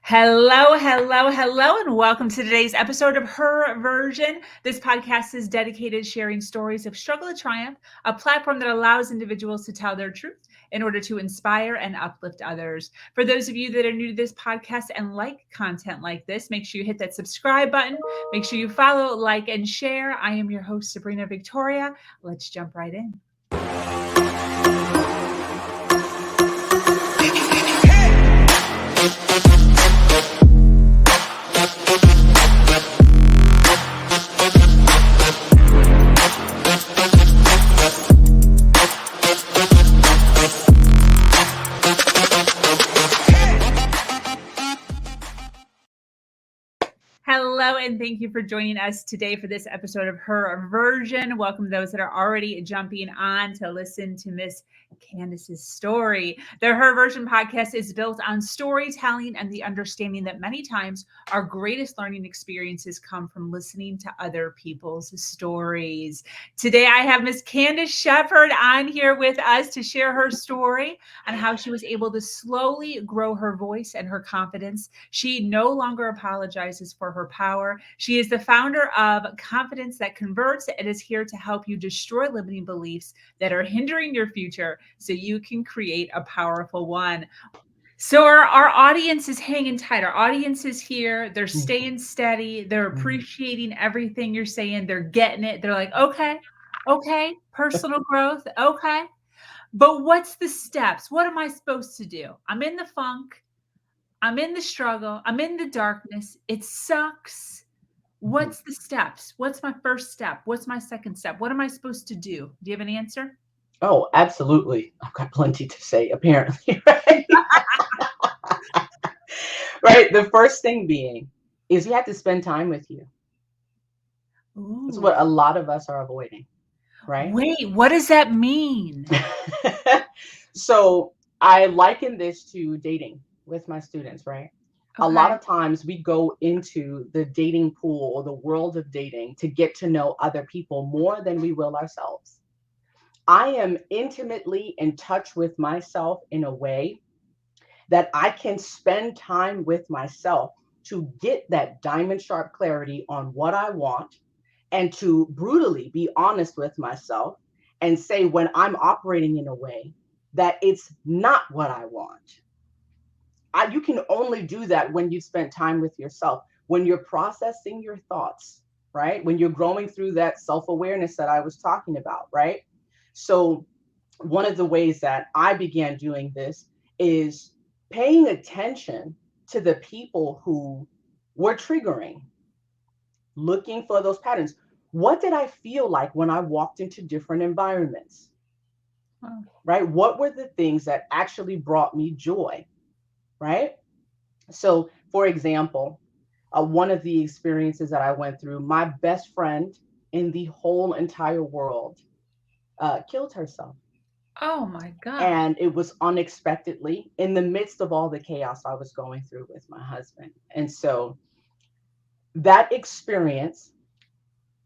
Hello, hello, hello, and welcome to today's episode of Her Version. This podcast is dedicated to sharing stories of struggle and triumph, a platform that allows individuals to tell their truth in order to inspire and uplift others. For those of you that are new to this podcast and like content like this, make sure you hit that subscribe button. Make sure you follow, like, and share. I am your host, Sabrina Victoria. Let's jump right in. Hello, and thank you for joining us today for this episode of Her Version. Welcome those that are already jumping on to listen to Miss Candace's story. The Her Version podcast is built on storytelling and the understanding that many times our greatest learning experiences come from listening to other people's stories. Today, I have Miss Candace Sheppard on here with us to share her story on how she was able to slowly grow her voice and her confidence. She no longer apologizes for her power. She is the founder of Confidence That Converts and is here to help you destroy limiting beliefs that are hindering your future so you can create a powerful one. So our audience is hanging tight. Our audience is here. They're staying steady. They're appreciating everything you're saying. They're getting it. They're like, okay, personal growth. Okay. But what's the steps? What am I supposed to do? I'm in the funk. I'm in the struggle. I'm in the darkness. It sucks. What's the steps? What's my first step? What's my second step? What am I supposed to do? Do you have an answer? Oh, absolutely. I've got plenty to say, apparently, right? Right. The first thing being is you have to spend time with you. That's what a lot of us are avoiding, right? Wait, what does that mean? So I liken this to dating with my students, right? A lot of times we go into the dating pool or the world of dating to get to know other people more than we will ourselves. I am intimately in touch with myself in a way that I can spend time with myself to get that diamond sharp clarity on what I want and to brutally be honest with myself and say when I'm operating in a way that it's not what I want. You can only do that when you spend time with yourself, when you're processing your thoughts, right? When you're growing through that self-awareness that I was talking about, right? So one of the ways that I began doing this is paying attention to the people who were triggering, looking for those patterns. What did I feel like when I walked into different environments? Right? What were the things that actually brought me joy? Right? So, for example, one of the experiences that I went through, my best friend in the whole entire world killed herself. Oh my God. And it was unexpectedly in the midst of all the chaos I was going through with my husband. And so that experience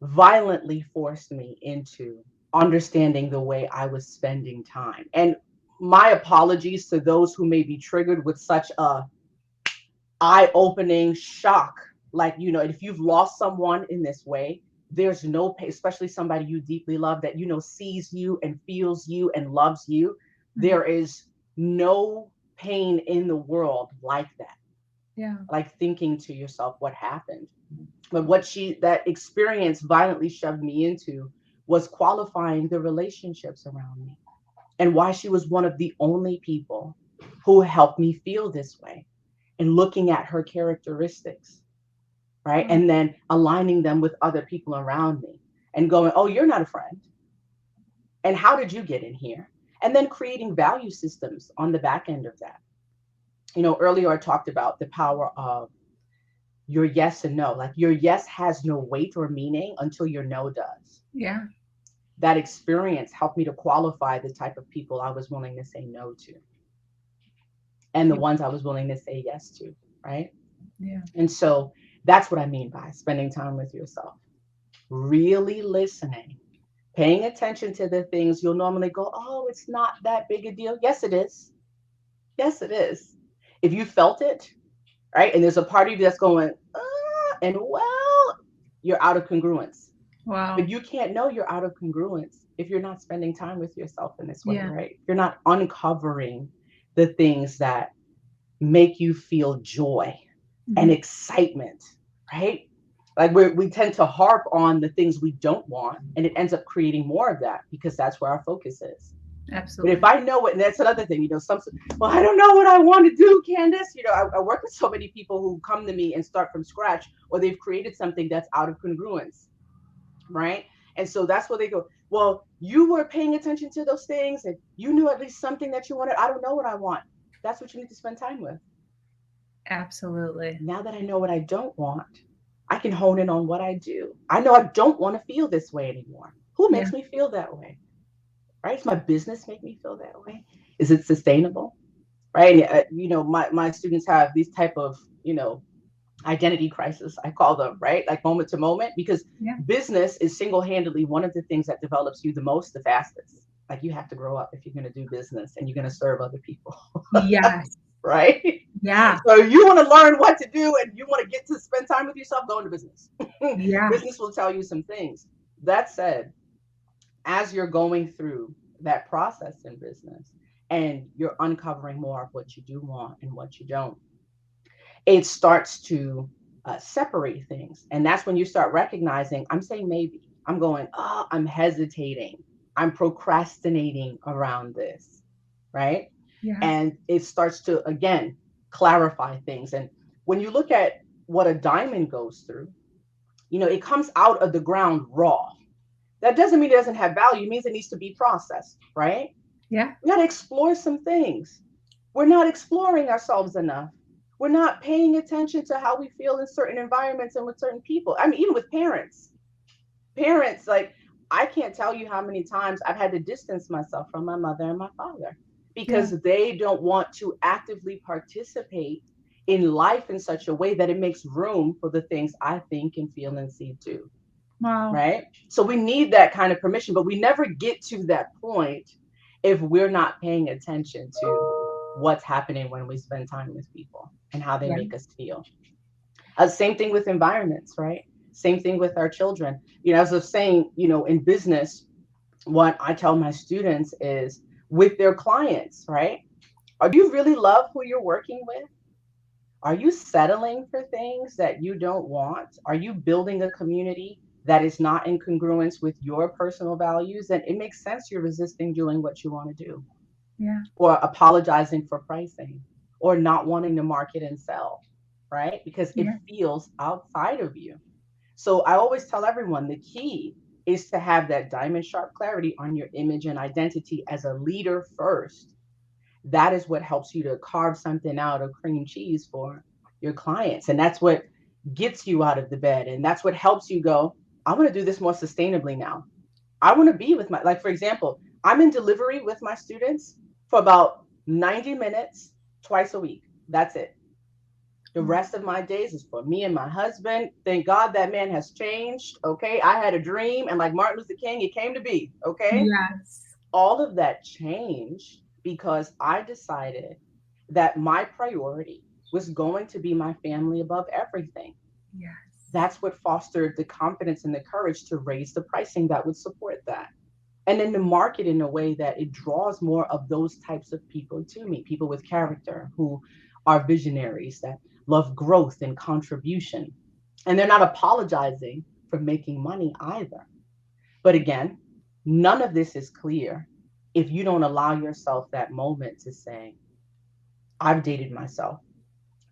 violently forced me into understanding the way I was spending time. And my apologies to those who may be triggered with such a eye-opening shock. Like, if you've lost someone in this way, there's no pain, especially somebody you deeply love that, sees you and feels you and loves you. There is no pain in the world like that. Yeah. Like thinking to yourself, what happened? But that experience violently shoved me into was qualifying the relationships around me and why she was one of the only people who helped me feel this way, and looking at her characteristics, right? And then aligning them with other people around me and going, oh, you're not a friend. And how did you get in here? And then creating value systems on the back end of that. Earlier I talked about the power of your yes and no. Like your yes has no weight or meaning until your no does. Yeah. That experience helped me to qualify the type of people I was willing to say no to and the ones I was willing to say yes to, right? Yeah. And so that's what I mean by spending time with yourself. Really listening, paying attention to the things you'll normally go, oh, it's not that big a deal. Yes, it is. Yes, it is. If you felt it, right? And there's a part of you that's going, and well, you're out of congruence. Wow. But you can't know you're out of congruence if you're not spending time with yourself in this way, Yeah. right? You're not uncovering the things that make you feel joy and excitement, right? Like we tend to harp on the things we don't want, and it ends up creating more of that because that's where our focus is. But if Absolutely. I know it, and that's another thing, well, I don't know what I want to do, Candace. I work with so many people who come to me and start from scratch, or they've created something that's out of congruence, right? And so that's where they go, well, you were paying attention to those things and you knew at least something that you wanted. I don't know what I want. That's what you need to spend time with. Absolutely. Now that I know what I don't want, I can hone in on what I do. I know I don't want to feel this way anymore. Who Yeah. makes me feel that way? Right? Does my business make me feel that way? Is it sustainable? Right? My students have these type of, identity crisis, I call them, right? Like moment to moment, because Yeah. business is single-handedly one of the things that develops you the most, the fastest. Like you have to grow up if you're going to do business and you're going to serve other people, Yes. right? Yeah. So if you want to learn what to do and you want to get to spend time with yourself, go into business. Yeah. Business will tell you some things. That said, as you're going through that process in business and you're uncovering more of what you do want and what you don't, it starts to separate things. And that's when you start recognizing, I'm saying maybe, I'm going, oh, I'm hesitating, I'm procrastinating around this, right? Yeah. And it starts to, again, clarify things. And when you look at what a diamond goes through, it comes out of the ground raw. That doesn't mean it doesn't have value. It means it needs to be processed, right? Yeah. We got to explore some things. We're not exploring ourselves enough. We're not paying attention to how we feel in certain environments and with certain people. I mean, even with parents. Parents, like, I can't tell you how many times I've had to distance myself from my mother and my father Yeah. because they don't want to actively participate in life in such a way that it makes room for the things I think and feel and see too. Wow. Right? So we need that kind of permission, but we never get to that point if we're not paying attention to what's happening when we spend time with people and how they Yeah. make us feel. Same thing with environments, right? Same thing with our children. As I was saying, in business, what I tell my students is with their clients, right? Do you really love who you're working with? Are you settling for things that you don't want? Are you building a community that is not in congruence with your personal values? And it makes sense you're resisting doing what you want to do, Yeah. or apologizing for pricing, or not wanting to market and sell, right? Because it Yeah. feels outside of you. So I always tell everyone the key is to have that diamond sharp clarity on your image and identity as a leader first. That is what helps you to carve something out of cream cheese for your clients. And that's what gets you out of the bed. And that's what helps you go, I want to do this more sustainably now. I want to be with like, for example, I'm in delivery with my students for about 90 minutes twice a week. That's it. The rest of my days is for me and my husband. Thank God that man has changed. Okay. I had a dream, and like Martin Luther King, it came to be. Okay. Yes. All of that changed because I decided that my priority was going to be my family above everything. Yes. That's what fostered the confidence and the courage to raise the pricing that would support that. And then to market in a way that it draws more of those types of people to me, people with character who are visionaries that love growth and contribution. And they're not apologizing for making money either. But again, none of this is clear if you don't allow yourself that moment to say, I've dated myself,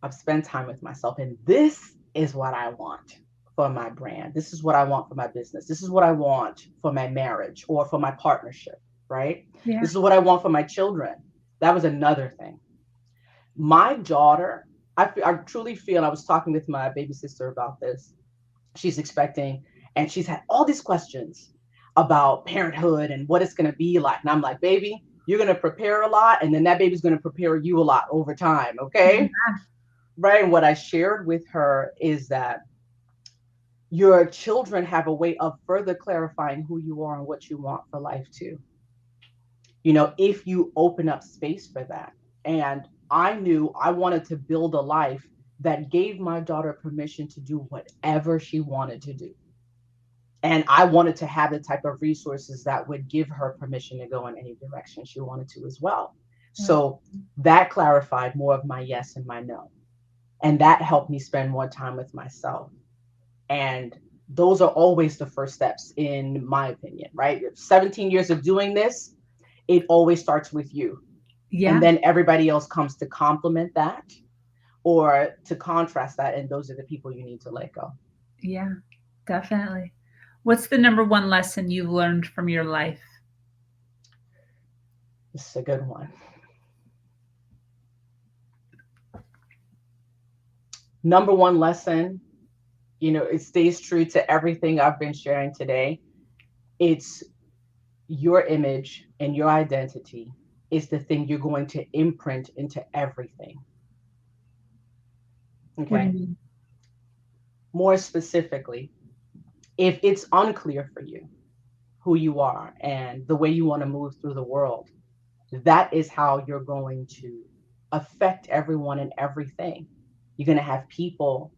I've spent time with myself, and this is what I want for my brand. This is what I want for my business. This is what I want for my marriage or for my partnership, right? Yeah. This is what I want for my children. That was another thing. My daughter, I truly feel, I was talking with my baby sister about this. She's expecting, and she's had all these questions about parenthood and what it's going to be like. And I'm like, baby, you're going to prepare a lot, and then that baby's going to prepare you a lot over time. Okay. Yeah. Right. And what I shared with her is that your children have a way of further clarifying who you are and what you want for life too. If you open up space for that. And I knew I wanted to build a life that gave my daughter permission to do whatever she wanted to do. And I wanted to have the type of resources that would give her permission to go in any direction she wanted to as well. So that clarified more of my yes and my no. And that helped me spend more time with myself. And those are always the first steps, in my opinion, right? 17 years of doing this, it always starts with you. Yeah. And then everybody else comes to complement that or to contrast that. And those are the people you need to let go. Yeah, definitely. What's the number one lesson you've learned from your life? This is a good one. Number one lesson, it stays true to everything I've been sharing today. It's your image and your identity is the thing you're going to imprint into everything. Okay. What do you mean? More specifically, if it's unclear for you who you are and the way you want to move through the world, that is how you're going to affect everyone and everything. You're going to have people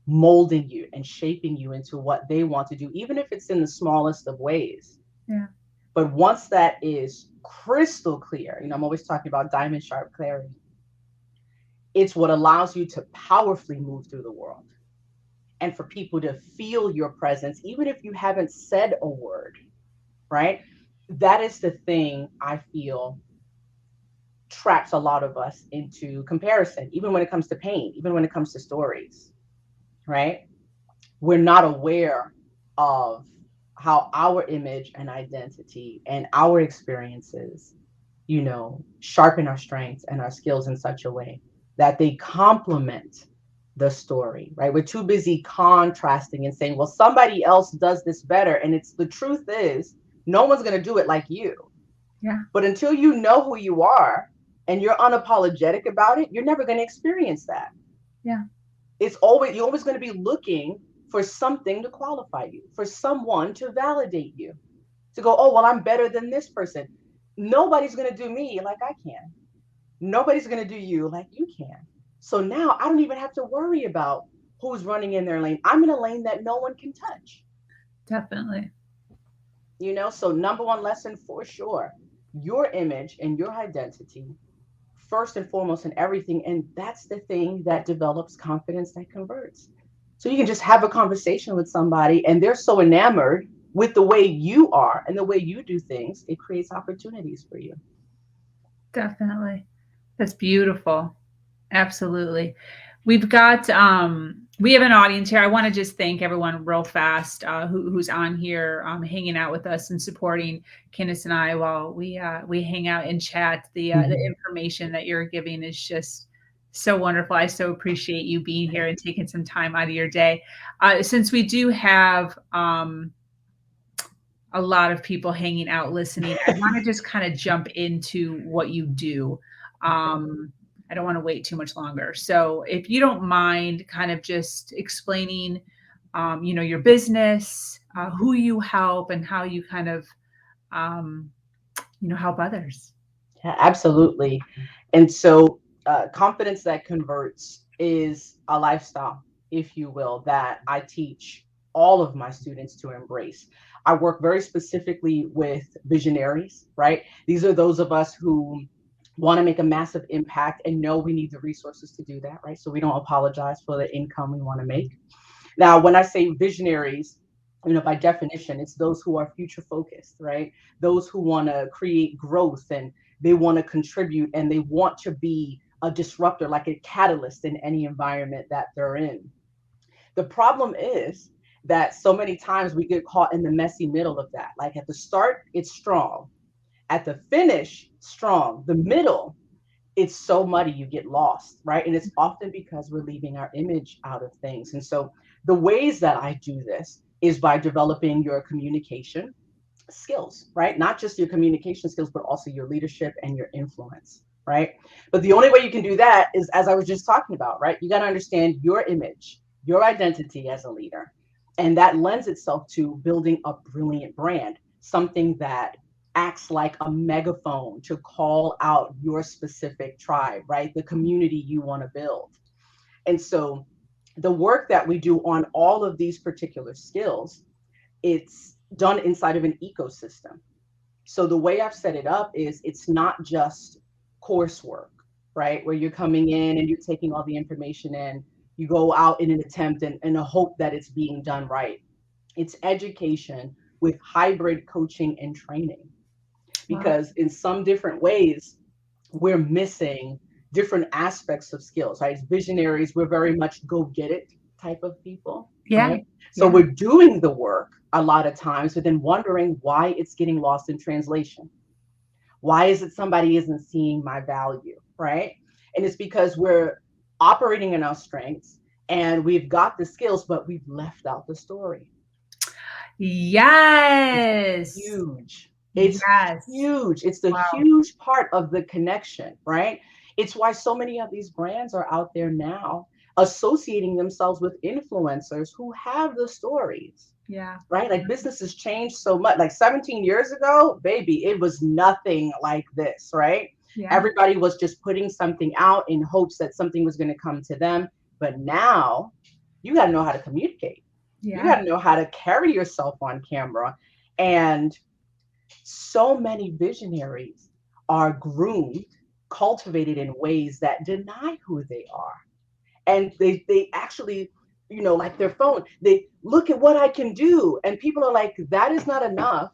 molding you and shaping you into what they want to do, even if it's in the smallest of ways. Yeah. But once that is crystal clear, I'm always talking about diamond sharp clarity. It's what allows you to powerfully move through the world and for people to feel your presence, even if you haven't said a word, right? That is the thing I feel traps a lot of us into comparison, even when it comes to pain, even when it comes to stories, right? We're not aware of how our image and identity and our experiences, sharpen our strengths and our skills in such a way that they complement the story, right? We're too busy contrasting and saying, well, somebody else does this better. And the truth is, no one's going to do it like you. Yeah. But until you know who you are and you're unapologetic about it, you're never going to experience that. Yeah. You're always going to be looking for something to qualify you, for someone to validate you, to go, oh, well, I'm better than this person. Nobody's going to do me like I can. Nobody's going to do you like you can. So now I don't even have to worry about who's running in their lane. I'm in a lane that no one can touch. Definitely. So number one lesson for sure, your image and your identity, first and foremost in everything. And that's the thing that develops confidence that converts. So you can just have a conversation with somebody and they're so enamored with the way you are and the way you do things, it creates opportunities for you. Definitely. That's beautiful. Absolutely. We've got we have an audience here. I want to just thank everyone real fast who's on here hanging out with us and supporting Candace and I while we hang out and chat. The information that you're giving is just so wonderful. I so appreciate you being here and taking some time out of your day. Since we do have a lot of people hanging out listening, I want to just kind of jump into what you do. I don't want to wait too much longer. So if you don't mind kind of just explaining, your business, who you help and how you kind of, help others. Yeah, absolutely. And so confidence that converts is a lifestyle, if you will, that I teach all of my students to embrace. I work very specifically with visionaries, right? These are those of us who want to make a massive impact and know we need the resources to do that, right? So we don't apologize for the income we want to make. Now, when I say visionaries, by definition, it's those who are future focused, right? Those who want to create growth and they want to contribute and they want to be a disruptor, like a catalyst in any environment that they're in. The problem is that so many times we get caught in the messy middle of that. Like at the start, it's strong. At the finish, strong. The middle, it's so muddy, you get lost, right? And it's often because we're leaving our image out of things. And so the ways that I do this is by developing your communication skills, right? Not just your communication skills, but also your leadership and your influence, right? But the only way you can do that is, as I was just talking about, right? You got to understand your image, your identity as a leader. And that lends itself to building a brilliant brand, something that acts like a megaphone to call out your specific tribe, right? The community you want to build. And so the work that we do on all of these particular skills, it's done inside of an ecosystem. So the way I've set it up is it's not just coursework, right? Where you're coming in and you're taking all the information in, you go out in an attempt and a hope that it's being done right. It's education with hybrid coaching and training. Because in some different ways, we're missing different aspects of skills, right? As visionaries, we're very much go get it type of people, right? So we're doing the work a lot of times, but then wondering why it's getting lost in translation. Why is it somebody isn't seeing my value, right? And it's because we're operating in our strengths and we've got the skills, but we've left out the story. Yes. It's huge. It's huge. It's the huge part of the connection, right? It's why so many of these brands are out there now associating themselves with influencers who have the stories. Yeah. Right? Like business has changed so much. Like 17 years ago, baby, it was nothing like this, right? Yeah. Everybody was just putting something out in hopes that something was going to come to them. But now you got to know how to communicate. Yeah. You got to know how to carry yourself on camera. And so many visionaries are groomed, cultivated in ways that deny who they are. And they actually, you know, like their phone, they look at what I can do. And people are like, that is not enough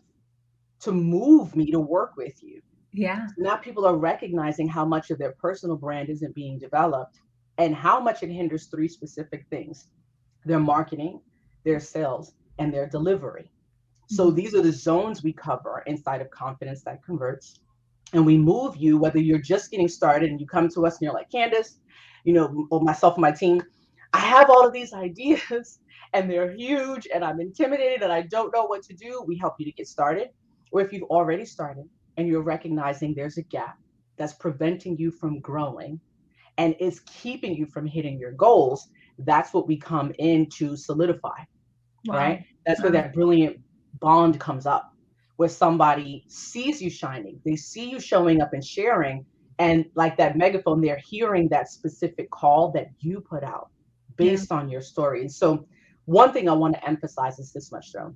to move me to work with you. Yeah. So now people are recognizing how much of their personal brand isn't being developed and how much it hinders three specific things: their marketing, their sales, and their delivery. So these are the zones we cover inside of Confidence That Converts. And we move you, whether you're just getting started and you come to us and you're like, Candace, you know, or myself and my team, I have all of these ideas and they're huge and I'm intimidated and I don't know what to do. We help you to get started. Or if you've already started and you're recognizing there's a gap that's preventing you from growing and is keeping you from hitting your goals, that's what we come in to solidify, right? That's where that brilliant bond comes up, where somebody sees you shining, they see you showing up and sharing, and like that megaphone, they're hearing that specific call that you put out based on your story. And so one thing I want to emphasize is this much though: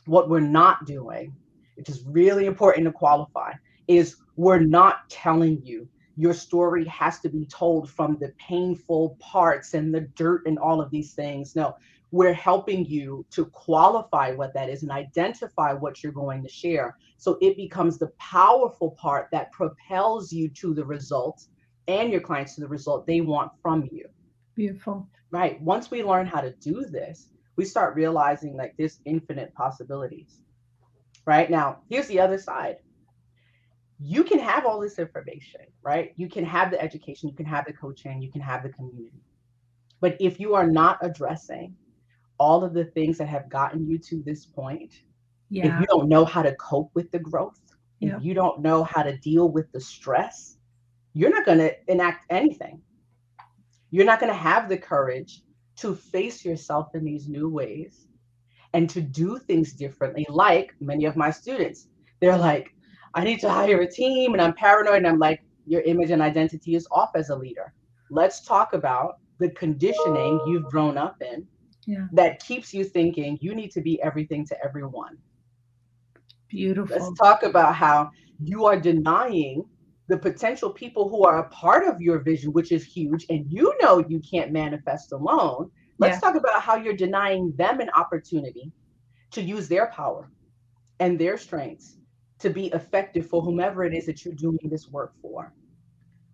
what we're not doing, which is really important to qualify, is we're not telling you your story has to be told from the painful parts and the dirt and all of these things. No, we're helping you to qualify what that is and identify what you're going to share. So it becomes the powerful part that propels you to the result and your clients to the result they want from you. Beautiful. Right. Once we learn how to do this, we start realizing like there's infinite possibilities. Right now, here's the other side. You can have all this information, right? You can have the education, you can have the coaching, you can have the community. But if you are not addressing all of the things that have gotten you to this point, if you don't know how to cope with the growth, if you don't know how to deal with the stress, you're not going to enact anything. You're not going to have the courage to face yourself in these new ways and to do things differently. Like many of my students, they're like, I need to hire a team and I'm paranoid. And I'm like, your image and identity is off as a leader. Let's talk about the conditioning you've grown up in that keeps you thinking you need to be everything to everyone. Beautiful. Let's talk about how you are denying the potential people who are a part of your vision, which is huge, and you know you can't manifest alone. Let's talk about how you're denying them an opportunity to use their power and their strengths to be effective for whomever it is that you're doing this work for,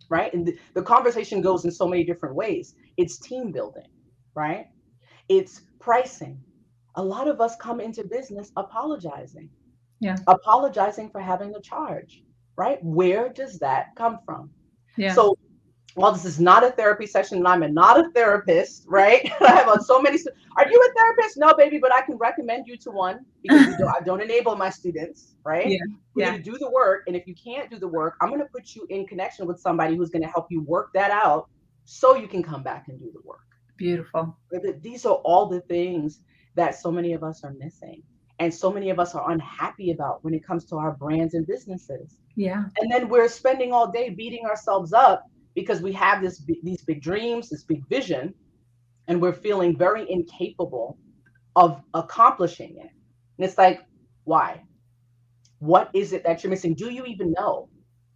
right? And the conversation goes in so many different ways. It's team building, right? It's pricing. A lot of us come into business apologizing. Apologizing for having a charge, right? Where does that come from? So while this is not a therapy session and I'm not a therapist, right? I have so many, are you a therapist? No, baby, but I can recommend you to one because I don't enable my students, right? We're going to do the work. And if you can't do the work, I'm going to put you in connection with somebody who's going to help you work that out so you can come back and do the work. Beautiful. These are all the things that so many of us are missing. And so many of us are unhappy about when it comes to our brands and businesses. And then we're spending all day beating ourselves up because we have these big dreams, this big vision, and we're feeling very incapable of accomplishing it. And it's like, why? What is it that you're missing? Do you even know?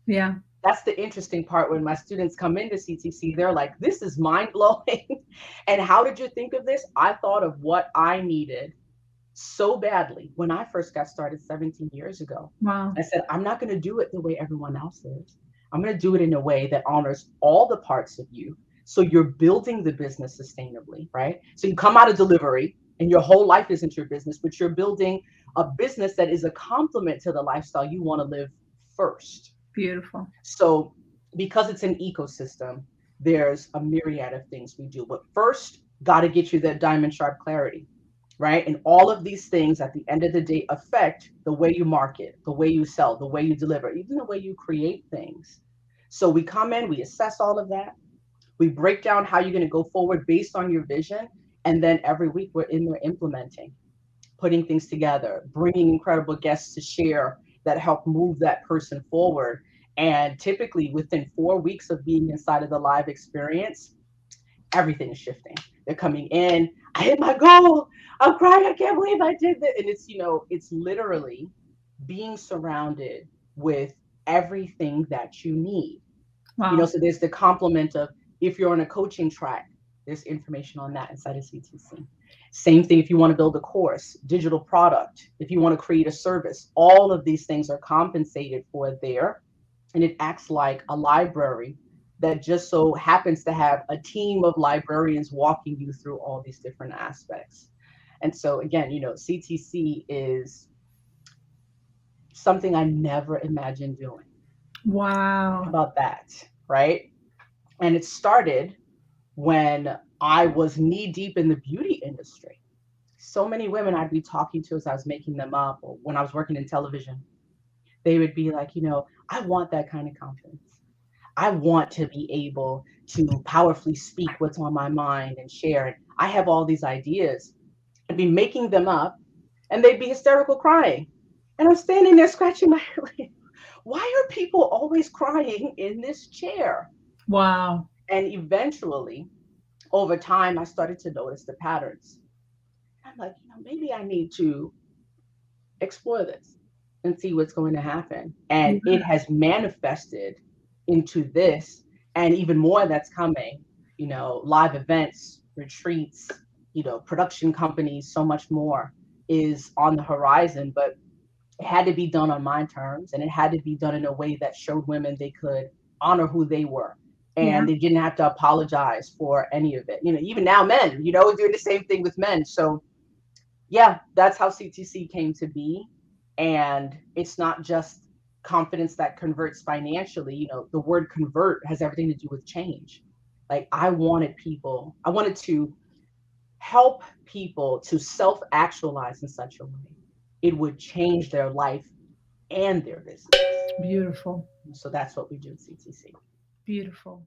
Yeah. That's the interesting part. When my students come into CTC, they're like, this is mind blowing. And how did you think of this? I thought of what I needed so badly when I first got started 17 years ago. Wow. I said, I'm not going to do it the way everyone else is. I'm going to do it in a way that honors all the parts of you. So you're building the business sustainably, right? So you come out of delivery and your whole life isn't your business, but you're building a business that is a complement to the lifestyle you want to live first. Beautiful. So because it's an ecosystem, there's a myriad of things we do. But first, got to get you that diamond sharp clarity, right? And all of these things at the end of the day affect the way you market, the way you sell, the way you deliver, even the way you create things. So we come in, we assess all of that. We break down how you're going to go forward based on your vision. And then every week we're in there implementing, putting things together, bringing incredible guests to share that help move that person forward. And typically within 4 weeks of being inside of the live experience, everything is shifting. They're coming in, I hit my goal, I'm crying, I can't believe I did that. And it's, it's literally being surrounded with everything that you need. Wow. So there's the complement of, if you're on a coaching track, there's information on that inside of CTC. Same thing if you want to build a course, digital product, if you want to create a service, all of these things are compensated for there. And it acts like a library that just so happens to have a team of librarians walking you through all these different aspects. And so again, CTC is something I never imagined doing. Wow. How about that, right? And it started when I was knee deep in the beauty industry. So many women I'd be talking to as I was making them up, or when I was working in television, they would be like, I want that kind of confidence. I want to be able to powerfully speak what's on my mind and share it. I have all these ideas. I'd be making them up and they'd be hysterical crying. And I'm standing there scratching my head like, why are people always crying in this chair? Wow. And eventually, over time, I started to notice the patterns. I'm like, maybe I need to explore this and see what's going to happen. And it has manifested into this, and even more that's coming, live events, retreats, production companies, so much more is on the horizon. But it had to be done on my terms, and it had to be done in a way that showed women they could honor who they were. And they didn't have to apologize for any of it. Even now men, doing the same thing with men. So yeah, that's how CTC came to be. And it's not just confidence that converts financially. The word convert has everything to do with change. Like I wanted to help people to self-actualize in such a way it would change their life and their business. Beautiful. So that's what we do at CTC. Beautiful.